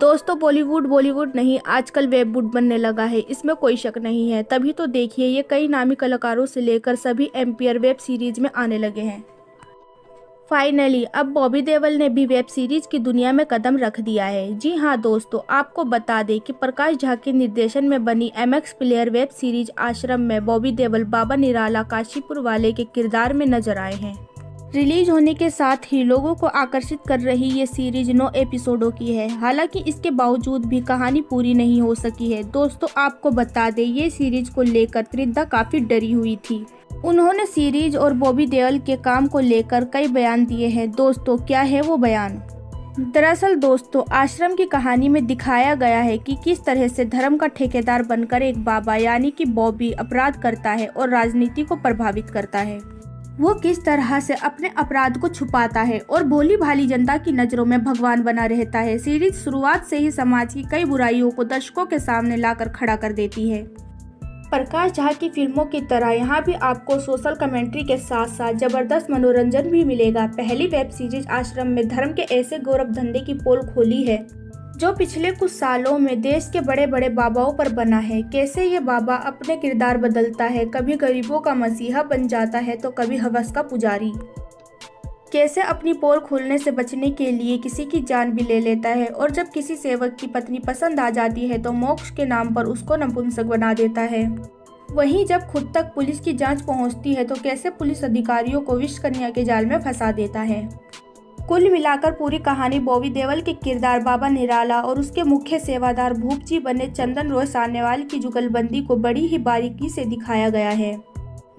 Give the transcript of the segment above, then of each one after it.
दोस्तों बॉलीवुड नहीं आजकल वेबवुड बनने लगा है, इसमें कोई शक नहीं है। तभी तो देखिए ये कई नामी कलाकारों से लेकर सभी एम्पायर वेब सीरीज में आने लगे हैं। फाइनली अब बॉबी देओल ने भी वेब सीरीज की दुनिया में कदम रख दिया है। जी हाँ दोस्तों, आपको बता दें कि प्रकाश झा के निर्देशन में बनी एमएक्स प्लेयर वेब सीरीज आश्रम में बॉबी देओल बाबा निराला काशीपुर वाले के किरदार में नजर आए हैं। रिलीज होने के साथ ही लोगों को आकर्षित कर रही ये सीरीज 9 एपिसोडों की है। हालांकि इसके बावजूद भी कहानी पूरी नहीं हो सकी है। दोस्तों आपको बता दें ये सीरीज को लेकर त्रिधा काफी डरी हुई थी। उन्होंने सीरीज और बॉबी देओल के काम को लेकर कई बयान दिए हैं। दोस्तों क्या है वो बयान? दरअसल दोस्तों आश्रम की कहानी में दिखाया गया है कि किस तरह से धर्म का ठेकेदार बनकर एक बाबा यानी कि बॉबी अपराध करता है और राजनीति को प्रभावित करता है। वो किस तरह से अपने अपराध को छुपाता है और भोली भाली जनता की नजरों में भगवान बना रहता है। सीरीज शुरुआत से ही समाज की कई बुराइयों को दर्शकों के सामने लाकर खड़ा कर देती है। प्रकाश झा की फिल्मों की तरह यहाँ भी आपको सोशल कमेंट्री के साथ साथ जबरदस्त मनोरंजन भी मिलेगा। पहली वेब सीरीज आश्रम में धर्म के ऐसे गौरव धंधे की पोल खोली है जो पिछले कुछ सालों में देश के बड़े बड़े बाबाओं पर बना है। कैसे ये बाबा अपने किरदार बदलता है, कभी गरीबों का मसीहा बन जाता है तो कभी हवस का पुजारी। कैसे अपनी पोल खोलने से बचने के लिए किसी की जान भी ले लेता है और जब किसी सेवक की पत्नी पसंद आ जाती है तो मोक्ष के नाम पर उसको नपुंसक बना देता है। वहीं जब खुद तक पुलिस की जांच पहुंचती है तो कैसे पुलिस अधिकारियों को विष कन्या के जाल में फंसा देता है। कुल मिलाकर पूरी कहानी बॉबी देओल के किरदार बाबा निराला और उसके मुख्य सेवादार भूप जी बने चंदन रॉय सान्याल की जुगलबंदी को बड़ी ही बारीकी से दिखाया गया है।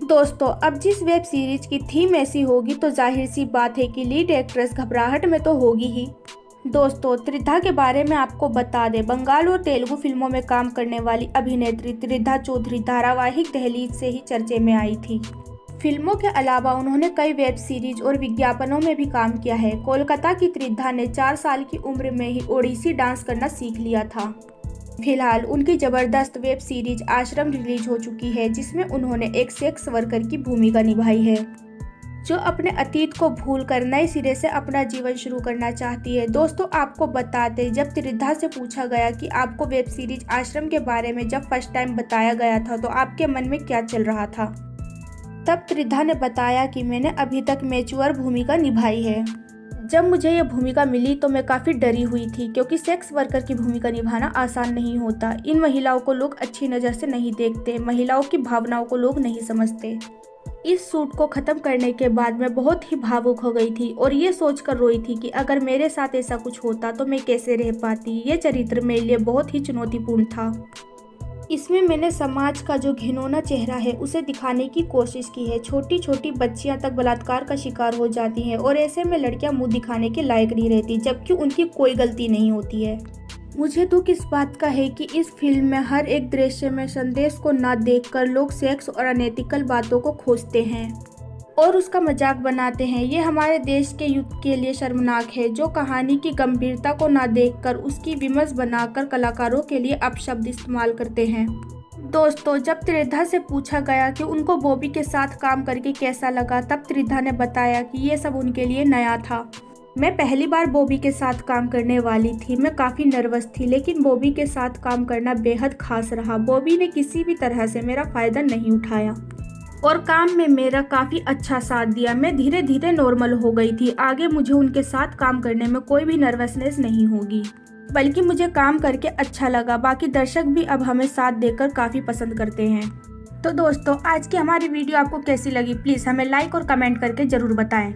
दोस्तों अब जिस वेब सीरीज की थीम ऐसी होगी तो जाहिर सी बात है कि लीड एक्ट्रेस घबराहट में तो होगी ही। दोस्तों त्रिधा के बारे में आपको बता दें, बंगाल और तेलुगु फिल्मों में काम करने वाली अभिनेत्री त्रिधा चौधरी धारावाहिक दहलीज से ही चर्चे में आई थी। फिल्मों के अलावा उन्होंने कई वेब सीरीज और विज्ञापनों में भी काम किया है। कोलकाता की त्रिधा ने 4 साल की उम्र में ही ओडिसी डांस करना सीख लिया था। फिलहाल उनकी जबरदस्त वेब सीरीज आश्रम रिलीज हो चुकी है जिसमें उन्होंने एक सेक्स वर्कर की भूमिका निभाई है जो अपने अतीत को भूलकर नए सिरे से अपना जीवन शुरू करना चाहती है। दोस्तों आपको बता दें, जब त्रिधा से पूछा गया कि आपको वेब सीरीज आश्रम के बारे में जब फर्स्ट टाइम बताया गया था तो आपके मन में क्या चल रहा था, तब त्रिधा ने बताया कि मैंने अभी तक मैच्योर भूमिका निभाई है। जब मुझे यह भूमिका मिली तो मैं काफ़ी डरी हुई थी क्योंकि सेक्स वर्कर की भूमिका निभाना आसान नहीं होता। इन महिलाओं को लोग अच्छी नज़र से नहीं देखते, महिलाओं की भावनाओं को लोग नहीं समझते। इस शूट को ख़त्म करने के बाद मैं बहुत ही भावुक हो गई थी और ये सोचकर रोई थी कि अगर मेरे साथ ऐसा कुछ होता तो मैं कैसे रह पाती। ये चरित्र मेरे लिए बहुत ही चुनौतीपूर्ण था। इसमें मैंने समाज का जो घिनौना चेहरा है उसे दिखाने की कोशिश की है। छोटी छोटी बच्चियां तक बलात्कार का शिकार हो जाती हैं और ऐसे में लड़कियां मुंह दिखाने के लायक नहीं रहती जबकि उनकी कोई गलती नहीं होती है। मुझे दुख इस बात का है कि इस फिल्म में हर एक दृश्य में संदेश को ना देखकर लोग सेक्स और अनएथिकल बातों को खोजते हैं और उसका मजाक बनाते हैं। ये हमारे देश के युद्ध के लिए शर्मनाक है जो कहानी की गंभीरता को ना देखकर उसकी विमर्श बनाकर कलाकारों के लिए अपशब्द इस्तेमाल करते हैं। दोस्तों जब त्रिधा से पूछा गया कि उनको बॉबी के साथ काम करके कैसा लगा, तब त्रिधा ने बताया कि ये सब उनके लिए नया था। मैं पहली बार बॉबी के साथ काम करने वाली थी, मैं काफ़ी नर्वस थी लेकिन बॉबी के साथ काम करना बेहद खास रहा। बॉबी ने किसी भी तरह से मेरा फ़ायदा नहीं उठाया और काम में मेरा काफ़ी अच्छा साथ दिया। मैं धीरे धीरे नॉर्मल हो गई थी। आगे मुझे उनके साथ काम करने में कोई भी नर्वसनेस नहीं होगी, बल्कि मुझे काम करके अच्छा लगा। बाकी दर्शक भी अब हमें साथ देकर काफ़ी पसंद करते हैं। तो दोस्तों आज की हमारी वीडियो आपको कैसी लगी, प्लीज़ हमें लाइक और कमेंट करके ज़रूर बताएं।